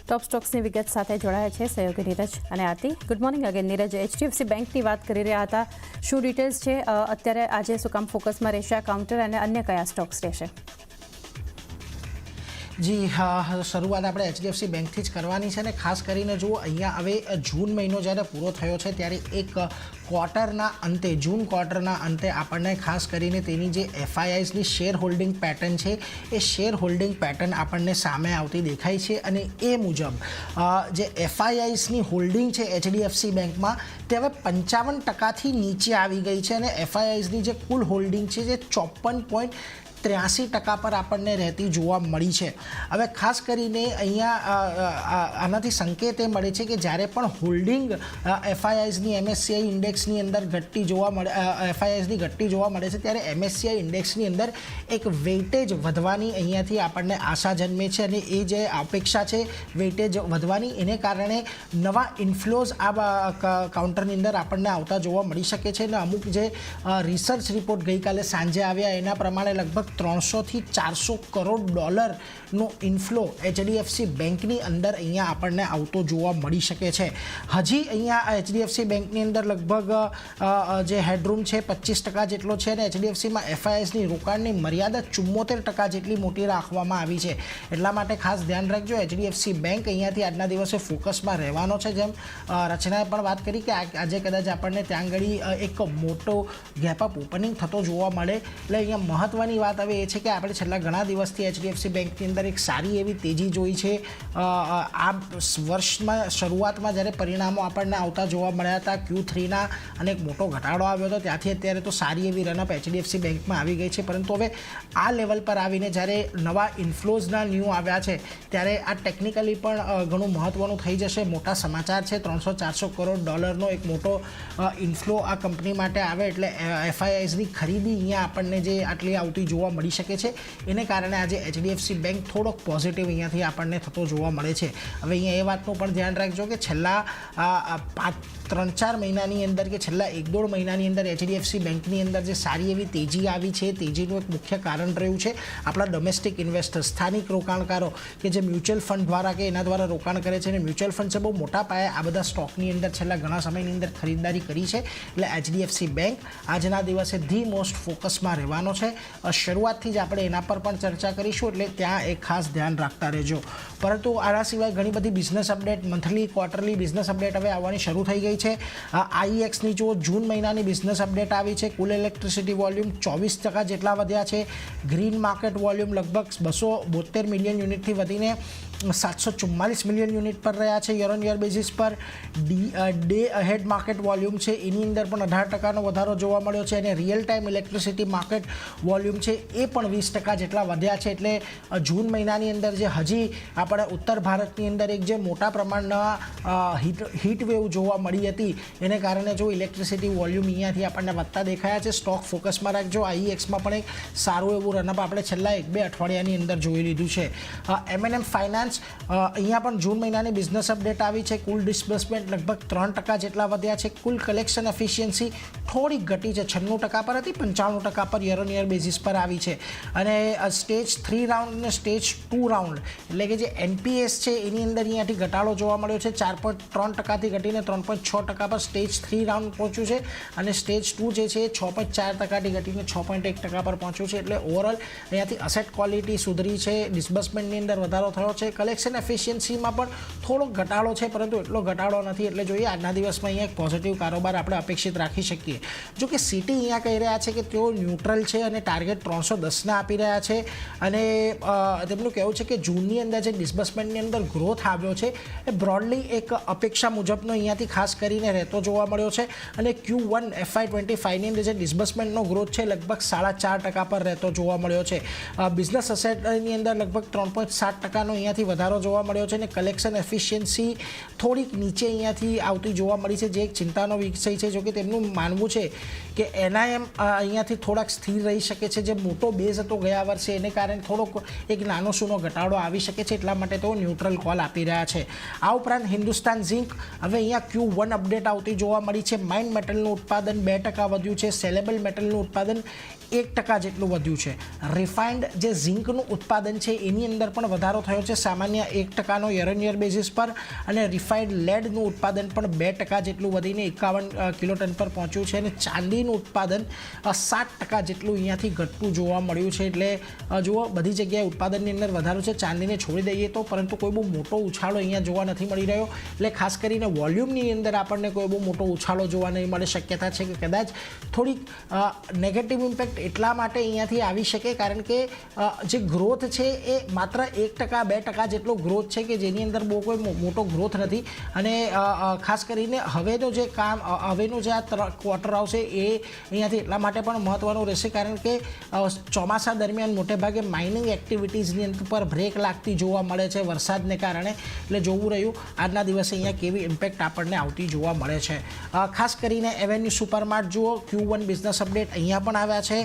ટોપ સ્ટોક્સની વિગત સાથે જોડાયા છે સહયોગી નીરજ અને Aarti. Good morning again Neeraj. HDFC બેંકની વાત કરી રહ્યા હતા, શું ડિટેલ્સ છે અત્યારે? આજે શું કામ ફોકસમાં રહેશે આ કાઉન્ટર અને અન્ય કયા સ્ટોક્સ રહેશે? જી હા, શરૂઆત આપણે HDFC બેંકથી જ કરવાની છે ને ખાસ કરીને જુઓ અહીંયા હવે જૂન મહિનો જ્યારે પૂરો થયો છે ત્યારે એક ક્વાર્ટરના અંતે જૂન ક્વાર્ટરના અંતે આપણને ખાસ કરીને તેની જે FIIsની શેર હોલ્ડિંગ પેટર્ન છે એ શેર હોલ્ડિંગ પેટર્ન આપણને સામે આવતી દેખાય છે અને એ મુજબ જે FIIsની હોલ્ડિંગ છે HDFC બેંકમાં તે હવે 55%થી નીચે આવી ગઈ છે અને FIIsની જે કુલ હોલ્ડિંગ છે જે 54.83% પર આપણને રહેતી જોવા મળી છે. હવે ખાસ કરીને અહીંયા આનાથી સંકેત એ મળે છે કે જ્યારે પણ હોલ્ડિંગ FIIsની MSCI ઇન્ડેક્સની અંદર ઘટતી જોવા મળે FIIsની ઘટતી જોવા મળે છે ત્યારે MSCI ઇન્ડેક્સની અંદર એક વેઇટેજ વધવાની અહીંયાથી આપણને આશા જન્મે છે અને એ જે અપેક્ષા છે વેઇટેજ વધવાની એને કારણે નવા ઇન્ફ્લોઝ આ કાઉન્ટરની અંદર આપણને આવતા જોવા મળી શકે છે અને અમુક જે રિસર્ચ રિપોર્ટ ગઈકાલે સાંજે આવ્યા એના પ્રમાણે લગભગ 300 થી 400 કરોડ ડોલરનો ઇન્ફ્લો HDFC બેંકની અંદર અહીંયા આપણને આવતો જોવા મળી શકે છે. હજી અહીંયા HDFC બેંકની અંદર લગભગ જે હેડરૂમ છે 25% જેટલો છે અને HDFCમાં FIIsની રોકાણની મર્યાદા 74% જેટલી મોટી રાખવામાં આવી છે. એટલા માટે ખાસ ધ્યાન રાખજો, HDFC બેંક અહીંયાથી આજના દિવસે ફોકસમાં રહેવાનો છે. જેમ રચનાએ પણ વાત કરી કે આજે કદાચ આપણને ત્યાં આગળ એક મોટો ગેપઅપ ઓપનિંગ થતો જોવા મળે. એટલે અહીંયા મહત્ત્વની વાત હવે એ છે કે આપણે છેલ્લા ઘણા દિવસથી HDFC બેંકની અંદર એક સારી એવી તેજી જોઈ છે. આ વર્ષમાં શરૂઆતમાં જ્યારે પરિણામો આપણને આવતા જોવા મળ્યા હતા Q3ના અને એક મોટો ઘટાડો આવ્યો હતો ત્યાંથી અત્યારે તો સારી એવી રનઅપ HDFC બેંકમાં આવી ગઈ છે. પરંતુ હવે આ લેવલ પર આવીને જ્યારે નવા ઇન્ફ્લોઝના ન્યૂ આવ્યા છે ત્યારે આ ટેકનિકલી પણ ઘણું મહત્ત્વનું થઈ જશે. મોટા સમાચાર છે, 300-400 કરોડ ડોલરનો એક મોટો ઇન્ફ્લો આ કંપની માટે આવે એટલે FIIsની ખરીદી અહીંયા આપણને જે આટલી આવતી જોવા મળી શકે છે એને કારણે આજે HDFC બેંક થોડોક પોઝિટિવ અહીંયાથી આપણને થતો જોવા મળે છે. હવે અહીંયા એ વાતનું પણ ધ્યાન રાખજો કે છેલ્લા 3-4 મહિનાની અંદર કે છેલ્લા 1-1.5 મહિનાની અંદર HDFC બેંકની અંદર જે સારી એવી તેજી આવી છે તેજીનું એક મુખ્ય કારણ રહ્યું છે આપણા ડોમેસ્ટિક ઇન્વેસ્ટર, સ્થાનિક રોકાણકારો કે જે મ્યુચ્યુઅલ ફંડ દ્વારા કે એના દ્વારા રોકાણ કરે છે અને મ્યુચ્યુઅલ ફંડ છે બહુ મોટા પાયે આ બધા સ્ટોકની અંદર છેલ્લા ઘણા સમયની અંદર ખરીદદારી કરી છે. એટલે HDFC બેંક આજના દિવસે ધી મોસ્ટ ફોકસમાં રહેવાનો છે. શરૂઆતથી જ આપણે એના પર પણ ચર્ચા કરીશું એટલે ત્યાં એક ખાસ ધ્યાન રાખતા રહેજો. પરંતુ આના સિવાય ઘણી બધી business update, monthly, quarterly business update હવે આવવાની શરૂ થઈ ગઈ છે. IEXની જો જૂન મહિનાની બિઝનેસ અપડેટ આવી છે, કુલ ઇલેક્ટ્રિસિટી વોલ્યુમ 24% જેટલા વધ્યા છે. ગ્રીન માર્કેટ વોલ્યુમ લગભગ 272 મિલિયન યુનિટથી વધીને 744 મિલિયન યુનિટ પર રહ્યા છે યર ઓન યર બેઝિસ પર. ડે અહેડ માર્કેટ વોલ્યુમ છે એની અંદર પણ 18%નો વધારો જોવા મળ્યો છે અને real time electricity market volume છે એ પણ 20% જેટલા વધ્યા છે. એટલે જૂન મહિનાની અંદર જે હજી આપણે ઉત્તર ભારતની અંદર એક જે મોટા પ્રમાણના હીટ વેવ જોવા મળી હતી એને કારણે જો ઇલેક્ટ્રિસિટી વોલ્યુમ અહીંયાથી આપણને વધતા દેખાયા છે. સ્ટોક ફોકસમાં રાખજો. IEXમાં પણ એક સારું એવું રનઅપ આપણે છેલ્લા 1-2 અઠવાડિયાની અંદર જોઈ લીધું છે. M&M ફાઇનાન્સ અહીંયા પણ જૂન મહિનાની બિઝનેસ અપડેટ આવી છે. કુલ ડિસ્બર્સમેન્ટ લગભગ 3% જેટલા વધ્યા છે. કુલ કલેક્શન એફિશિયન્સી થોડીક ઘટી છે, 96% પર હતી, 95% પર યર ઓન યર બેઝિસ પર આવી છે. અને સ્ટેજ 3 રાઉન્ડ અને સ્ટેજ 2 રાઉન્ડ એટલે કે જે NPS છે એની અંદર અહીંયાથી ઘટાડો જોવા મળ્યો છે. 4.3%થી ઘટીને 3.6% પર સ્ટેજ 3 રાઉન્ડ પહોંચ્યું છે અને સ્ટેજ 2 જે છે એ 6.4%થી ઘટીને 6.1% પર પહોંચ્યું છે. એટલે ઓવરઓલ અહીંયાથી અસેટ ક્વોલિટી સુધરી છે, ડિસ્બર્સમેન્ટની અંદર વધારો થયો છે. કલેક્શન એફિશિયન્સીમાં પણ થોડોક ઘટાડો છે પરંતુ એટલો ઘટાડો નથી. એટલે જોઈએ આજના દિવસમાં અહીંયા એક પોઝિટિવ કારોબાર આપણે અપેક્ષિત રાખી શકીએ. જો કે સિટી અહીંયા કહી રહ્યા છે કે તેઓ ન્યુટ્રલ છે અને ટાર્ગેટ 310 આપી રહ્યા છે અને તેમનું કહેવું છે કે જૂનની અંદર જે ડિસ્બર્સમેન્ટની અંદર ગ્રોથ આવ્યો છે એ બ્રોડલી એક અપેક્ષા મુજબનો અહીંયાથી ખાસ કરીને રહેતો જોવા મળ્યો છે અને Q1 FY25ની અંદર જે ડિસ્બર્સમેન્ટનો ગ્રોથ છે લગભગ 4.5% પર રહેતો જોવા મળ્યો છે. બિઝનેસ અસેટની અંદર લગભગ 3.7%નો અહીંયાથી વધારો જોવા મળ્યો છે અને કલેક્શન એફિશિયન્સી થોડીક નીચે અહીંયાથી આવતી જોવા મળી છે જે એક ચિંતાનો વિષય છે. જો કે તેમનું માનવું છે કે NIM અહીંયાથી થોડાક સ્થિર રહી શકે છે. જે મોટો બેઝ હતો ગયા વર્ષે એને કારણે થોડોક એક નાનો સૂનો ઘટાડો આવી શકે છે એટલા માટે તેઓ ન્યુટ્રલ કોલ આપી રહ્યા છે. આ ઉપરાંત હિન્દુસ્તાન ઝિંક હવે અહીંયા Q1 અપડેટ આવતી જોવા મળી છે. માઇન્ડ મેટલનું ઉત્પાદન 2% વધ્યું છે. સેલેબલ મેટલનું ઉત્પાદન 1% જેટલું વધ્યું છે. રિફાઇન્ડ જે ઝિંકનું ઉત્પાદન છે એની અંદર પણ વધારો થયો છે સામાન્ય 1%નો યર ઓન યર બેઝિસ પર, અને રિફાઇન્ડ લેડનું ઉત્પાદન પણ 2% જેટલું વધીને 51 કિલોટન પર પહોંચ્યું છે, અને ચાંદીનું ઉત્પાદન 7% જેટલું અહીંયાથી ઘટતું જોવા મળ્યું છે. એટલે જુઓ, બધી જગ્યાએ ઉત્પાદનની અંદર વધારો છે. ચાંદીને છોડી દઈએ તો, પરંતુ કોઈ બહુ મોટો ઉછાળો અહીંયા જોવા નથી મળી રહ્યો. એટલે ખાસ કરીને વોલ્યુમની અંદર આપણને કોઈ બહુ મોટો ઉછાળો જોવા નહીં મળે. શક્યતા છે કે કદાચ થોડીક નેગેટિવ ઇમ્પેક્ટ એટલા માટે અહીંયાથી આવી શકે કારણ કે જે ગ્રોથ છે એ માત્ર 1% 2% જેટલો ગ્રોથ છે કે જેની અંદર બહુ કોઈ મોટો ગ્રોથ નથી. અને ખાસ કરીને હવેનું જે આ ક્વાર્ટર આવશે એ અહીંયાથી એટલા માટે પણ મહત્ત્વનું રહેશે કારણ કે ચોમાસા દરમિયાન મોટેભાગે માઇનિંગ એક્ટિવિટીઝની અંદર પર બ્રેક લાગતી જોવા મળે છે વરસાદને કારણે. એટલે જોવું રહ્યું આજના દિવસે અહીંયા કેવી ઇમ્પેક્ટ આપણને આવતી જોવા મળે છે. ખાસ કરીને એવેન્યુ સુપરમાર્ટ જુઓ, Q1 બિઝનેસ અપડેટ અહીંયા પણ આવ્યા છે.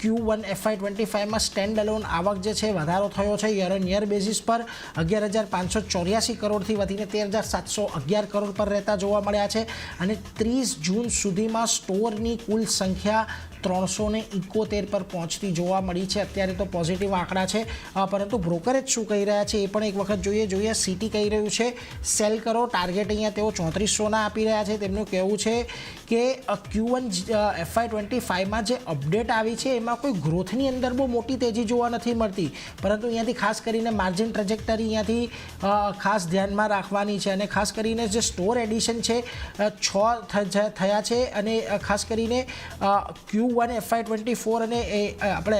Q1 FY25માં સ્ટેન્ડ અલોન આવક જે છે વધારો થયો છે યર ઓન યર બેઝિસ પર 11,584 કરોડથી વધીને 13,711 કરોડ પર રહેતા જોવા મળ્યા છે. અને 30 જૂન સુધીમાં સ્ટોરની કુલ સંખ્યા 371 પર પહોંચતી જોવા મળી છે. અત્યારે તો પોઝિટિવ આંકડા છે, પરંતુ બ્રોકરેજ શું કહી રહ્યા છે એ પણ એક વખત જોઈએ. સિટી કહી રહ્યું છે સેલ કરો, ટાર્ગેટ અહીંયા તેઓ 3400ના આપી રહ્યા છે. તેમનું કહેવું છે કે Q1 FY25માં જે અપડેટ આવી છે એમાં કોઈ ગ્રોથની અંદર બહુ મોટી તેજી જોવા નથી મળતી, પરંતુ અહીંયાથી ખાસ કરીને માર્જિન ટ્રેજેક્ટરી અહીંયાથી ખાસ ધ્યાનમાં રાખવાની છે. અને ખાસ કરીને જે સ્ટોર એડિશન છે 6 થયા છે, અને ખાસ કરીને Q1 FY24 અને આપણે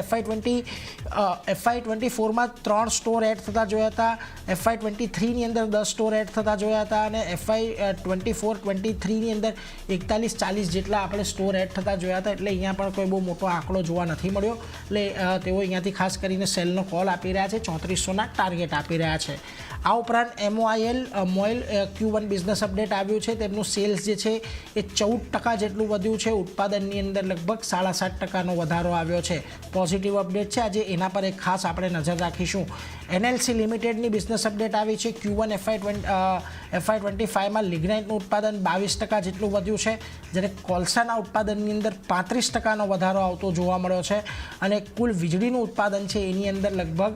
FY24માં 3 સ્ટોર એડ થતા જોયા હતા. FY23ની અંદર 10 સ્ટોર એડ થતા જોયા હતા, અને FY24-23ની અંદર 41-40 જેટલા આપણે સ્ટોર એડ થતા જોયા હતા. એટલે અહીંયા પણ કોઈ બહુ મોટો આંકડો જોવા નથી મળ્યો. એટલે તેઓ અહીંયાથી ખાસ કરીને સેલનો કોલ આપી રહ્યા છે, 3400ના ટાર્ગેટ આપી રહ્યા છે. આ ઉપરાંત મોઇલ Q1 બિઝનેસ અપડેટ આવ્યું છે. તેમનું સેલ્સ જે છે એ 14% જેટલું વધ્યું છે. ઉત્પાદનની અંદર લગભગ 7.5%નો વધારો આવ્યો છે. પોઝિટિવ અપડેટ છે. આજે એના પર એક ખાસ આપણે નજર રાખીશું. NLC લિમિટેડની બિઝનેસ અપડેટ આવી છે. Q1 FY25માં લિગ્નાઇટનું ઉત્પાદન 22% જેટલું વધ્યું છે, જ્યારે કોલસાના ઉત્પાદનની અંદર 35%નો વધારો આવતો જોવા મળ્યો છે. અને કુલ વીજળીનું ઉત્પાદન છે એની અંદર લગભગ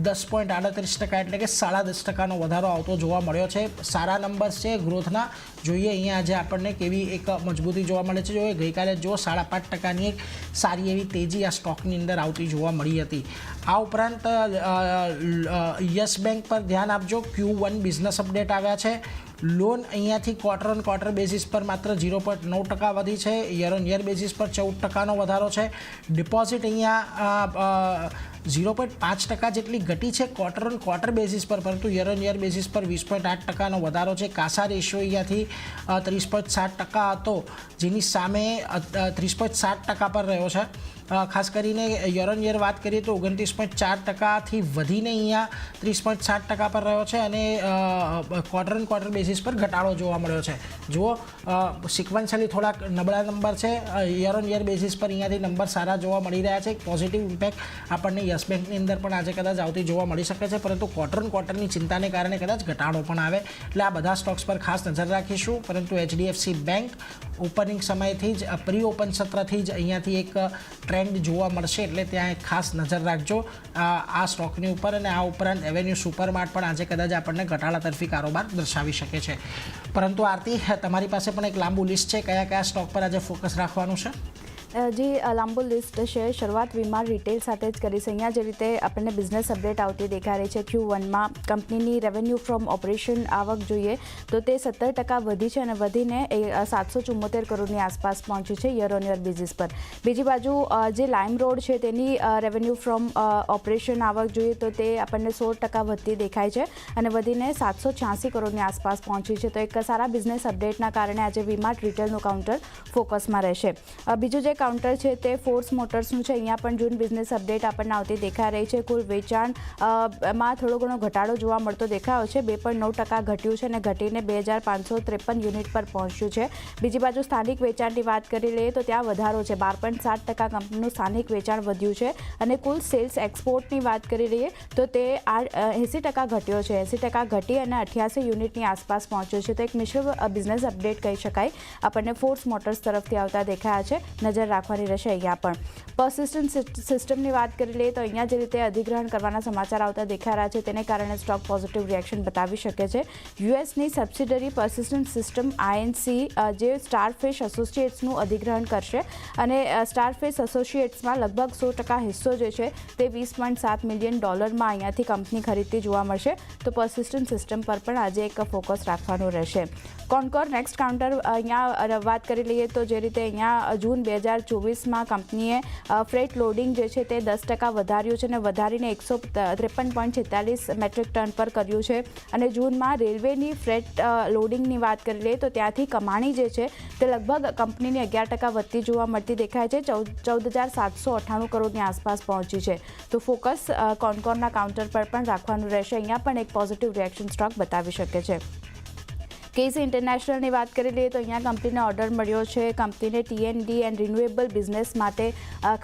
10.38% એટલે કે 10.5%નો વધારો આવતો જોવા મળ્યો છે. સારા નંબર્સ છે ગ્રોથના. જોઈએ અહીંયા આજે આપણને કેવી એક મજબૂતી જોવા મળે છે. જોઈએ ગઈકાલે જો 5.5%ની એક સારી એવી તેજી આ સ્ટોકની અંદર આવતી જોવા મળી હતી. આ ઉપરાંત યસ બેંક પર ધ્યાન આપજો. Q1 બિઝનેસ અપડેટ આવ્યા છે. લોન અહીંયાથી ક્વાર્ટર ઓન ક્વાર્ટર બેઝિસ પર માત્ર 0.9% વધી છે. યર ઓન યર બેઝિસ પર 14%નો વધારો છે. ડિપોઝિટ અહીંયા 0.5% જેટલી ઘટી છે ક્વાર્ટર ઓન ક્વાર્ટર બેઝિસ પર, પરંતુ યર ઓન યર બેઝિસ પર 20.8%નો વધારો છે. કાસા રેશિયો અહીંયાથી 30.7% હતો, જેની સામે 30.7% પર રહ્યો છે. ખાસ કરીને યર ઓન યર વાત કરીએ તો 29.4%થી વધીને અહીંયા 30.7% પર રહ્યો છે. અને ક્વાર્ટર ઓન ક્વાર્ટર બેઝિસ પર ઘટાડો જોવા મળ્યો છે. જુઓ, સિક્વન્શિયલી થોડાક નબળા નંબર છે. યર ઓન યર બેઝિસ પર અહીંયાથી નંબર સારા જોવા મળી રહ્યા છે. પોઝિટિવ ઇમ્પેક્ટ આપણને યસ બેંકની અંદર પણ આજે કદાચ આવતી જોવા મળી શકે છે, પરંતુ ક્વાર્ટર ઓન ક્વાર્ટરની ચિંતાને કારણે કદાચ ઘટાડો પણ આવે. એટલે આ બધા સ્ટોક્સ પર ખાસ નજર રાખીશું. પરંતુ HDFC બેંક ઓપનિંગ સમયથી જ પ્રી ઓપન સત્રથી જ અહીંયાથી એક ટ્રેન્ડ જોવા મળશે, એટલે ત્યાં એક ખાસ નજર રાખજો આ સ્ટોકની ઉપર. અને આ ઉપરાંત એવેન્યુ સુપરમાર્ટ પણ આજે કદાચ આપણને ઘટાડા તરફી કારોબાર દર્શાવી શકે છે. પરંતુ આરતી, તમારી પાસે પણ એક લાંબુ લિસ્ટ છે. કયા કયા સ્ટોક પર આજે ફોકસ રાખવાનું છે? જે લાંબુ લિસ્ટ છે, શરૂઆત વીમા રિટેલ સાથે જ કરીશ. અહીંયા જે રીતે આપણને બિઝનેસ અપડેટ આવતી દેખાઈ રહી છે Q1માં કંપનીની રેવન્યુ ફ્રોમ ઓપરેશન આવક જોઈએ તો તે 17% વધી છે, અને વધીને 774 કરોડની આસપાસ પહોંચી છે યર ઓન યર બેઝિસ પર. બીજી બાજુ જે લાઇમ રોડ છે તેની રેવન્યુ ફ્રોમ ઓપરેશન આવક જોઈએ તો તે આપણને 16% વધતી દેખાય છે, અને વધીને 786 કરોડની આસપાસ પહોંચી છે. તો એક સારા બિઝનેસ અપડેટના કારણે આજે વીમા રિટેલનું કાઉન્ટર ફોકસમાં રહેશે. બીજું જે કાઉન્ટર છે તે ફોર્સ મોટર્સનું છે. અહીંયા પણ જૂન બિઝનેસ અપડેટ આપણને આવતી દેખાઈ રહી છે. કુલ વેચાણમાં થોડો ઘણો ઘટાડો જોવા મળતો દેખાયો છે. 2.9% ઘટ્યું છે, અને ઘટીને 2553 યુનિટ પર પહોંચ્યું છે. બીજી બાજુ સ્થાનિક વેચાણની વાત કરી લઈએ તો ત્યાં વધારો છે. 12.7% કંપનીનું સ્થાનિક વેચાણ વધ્યું છે, અને કુલ સેલ્સ એક્સપોર્ટની વાત કરી લઈએ તો તે 80% ઘટ્યો છે. 80% ઘટી અને 88 યુનિટની આસપાસ પહોંચ્યો છે. તો એક મિશ્ર બિઝનેસ અપડેટ કહી શકાય આપણને ફોર્સ મોટર્સ તરફથી આવતા દેખાયા છે. નજર નજર રાખવાની રહેશે અહીંયા પણ. પર્સિસ્ટન્ટ સિસ્ટમની વાત કરી લઈએ તો અહીંયા જે રીતે અધિગ્રહણ કરવાના સમાચાર આવતા દેખાઈ રહ્યા છે તેને કારણે સ્ટોક પોઝિટિવ રિએક્શન બતાવી શકે છે. યુએસની સબસિડરી પર્સિસ્ટન્ટ સિસ્ટમ આઈએનસી જે સ્ટારફિશ એસોસિએટ્સનું અધિગ્રહણ કરશે અને સ્ટારફિશ એસોસિએટ્સમાં લગભગ 100% હિસ્સો જે છે તે $20.7 મિલિયન અહીંયાથી કંપની ખરીદતી જોવા મળશે. તો પર્સિસ્ટન્ટ સિસ્ટમ પર પણ આજે એક ફોકસ રાખવાનું રહેશે. કોનકોર નેક્સ્ટ કાઉન્ટર અહીંયા વાત કરી લઈએ તો જે રીતે અહીંયા જૂન 2024માં કંપનીએ ફ્રેટ લોડિંગ જે છે તે 10% વધાર્યું છે અને વધારીને 153.46 મેટ્રિક ટન પર કર્યું છે. અને જૂનમાં રેલવેની ફ્રેટ લોડિંગની વાત કરી લઈએ તો ત્યાંથી કમાણી જે છે તે લગભગ કંપનીની 11% વધતી જોવા મળતી દેખાય છે. 14,798 કરોડની આસપાસ પહોંચી છે. તો ફોકસ કોનકોરના કાઉન્ટર પર પણ રાખવાનું રહેશે. અહીંયા પણ એક પોઝિટિવ રિએક્શન સ્ટોક બતાવી શકે છે. કેસી ઇન્ટરનેશનલની વાત કરી લઈએ તો અહીંયા કંપનીને ઓર્ડર મળ્યો છે. કંપનીને ટીએનડી એન્ડ રિન્યુએબલ બિઝનેસ માટે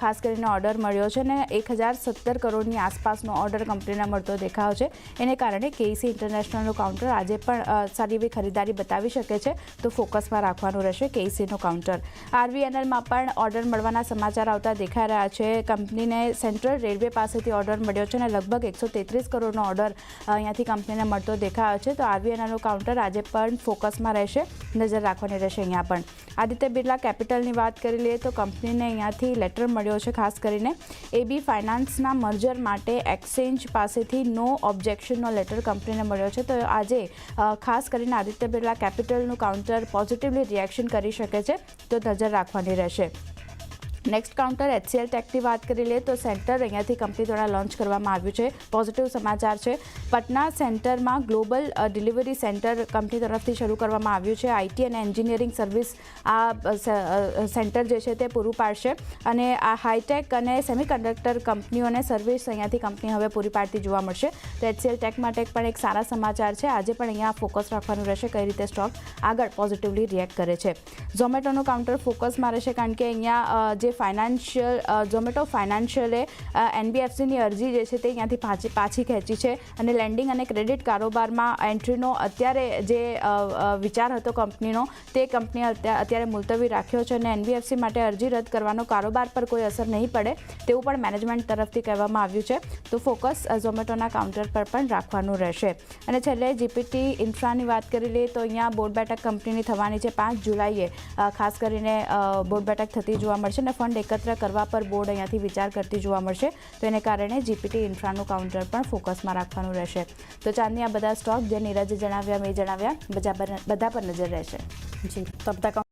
ખાસ કરીને ઓર્ડર મળ્યો છે અને 1,017 કરોડની આસપાસનો ઓર્ડર કંપનીને મળતો દેખાયો છે. એને કારણે કેસી ઇન્ટરનેશનલનું કાઉન્ટર આજે પણ સારી એવી ખરીદારી બતાવી શકે છે. તો ફોકસમાં રાખવાનું રહેશે કેસીનું કાઉન્ટર. આરવીએનએલમાં પણ ઓર્ડર મળવાના સમાચાર આવતા દેખાઈ રહ્યા છે. કંપનીને સેન્ટ્રલ રેલવે પાસેથી ઓર્ડર મળ્યો છે અને લગભગ 133 કરોડનો ઓર્ડર અહીંયાથી કંપનીને મળતો દેખાયો છે. તો આરવીએનએલનું કાઉન્ટર આજે પણ ફોકસમાં રહેશે. નજર રાખવાની રહેશે અહીંયા પણ. આદિત્ય બિરલા કેપિટલની વાત કરી લઈએ તો કંપનીને અહીંયાથી લેટર મળ્યો છે ખાસ કરીને એબી ફાઇનાન્સના મર્જર માટે એક્સચેન્જ પાસેથી નો ઓબ્જેક્શનનો લેટર કંપનીને મળ્યો છે. તો આજે ખાસ કરીને આદિત્ય બિરલા કેપિટલનું કાઉન્ટર પોઝિટિવલી રિએક્શન કરી શકે છે. તો નજર રાખવાની રહેશે. નેક્સ્ટ કાઉન્ટર એચસીએલ ટેકની વાત કરી લઈએ તો સેન્ટર અહીંયાથી કંપની દ્વારા લોન્ચ કરવામાં આવ્યું છે. પોઝિટિવ સમાચાર છે. પટના સેન્ટરમાં ગ્લોબલ ડિલિવરી સેન્ટર કંપની તરફથી શરૂ કરવામાં આવ્યું છે. આઈટી અને એન્જિનિયરિંગ સર્વિસ આ સેન્ટર જે છે તે પૂરું પાડશે અને આ હાઈટેક અને સેમિકન્ડક્ટર કંપનીઓને સર્વિસ અહીંયાથી કંપની હવે પૂરી પાડતી જોવા મળશે. તો એચસીએલ ટેક માટે પણ એક સારા સમાચાર છે. આજે પણ અહીંયા ફોકસ રાખવાનું રહેશે કઈ રીતે સ્ટોક આગળ પોઝિટિવલી રિએક્ટ કરે છે. ઝોમેટોનું કાઉન્ટર ફોકસમાં રહેશે કારણ કે અહીંયા જે ઝોમેટો ફાઇનાન્શિયલે એનબીએફસીની અરજી જે છે તે અહીંયાથી પાછી ખેંચી છે અને લેન્ડિંગ અને ક્રેડિટ કારોબારમાં એન્ટ્રીનો અત્યારે જે વિચાર હતો કંપનીનો તે કંપનીએ અત્યારે મુલતવી રાખ્યો છે અને એનબીએફસી માટે અરજી રદ કરવાનો કારોબાર પર કોઈ અસર નહીં પડે તેવું પણ મેનેજમેન્ટ તરફથી કહેવામાં આવ્યું છે. તો ફોકસ ઝોમેટોના કાઉન્ટર પર પણ રાખવાનું રહેશે. અને છેલ્લે જીપીટી ઇન્ફ્રાની વાત કરી લઈએ તો અહીંયા બોર્ડ બેઠક કંપનીની થવાની છે 5 જુલાઈએ ખાસ કરીને બોર્ડ બેઠક થતી જોવા મળશે અને ફંડ એકત્ર કરવા પર બોર્ડ અહીંયાથી વિચાર કરતી જોવા મળશે. તો એને કારણે જીપીટી ઇન્ફ્રાનું કાઉન્ટર પણ ફોકસમાં રાખવાનું રહેશે. તો ચાંદની આ બધા સ્ટોક જે નીરજે જણાવ્યા મેં જણાવ્યા બધા પર નજર રહેશે. જી, તો બધા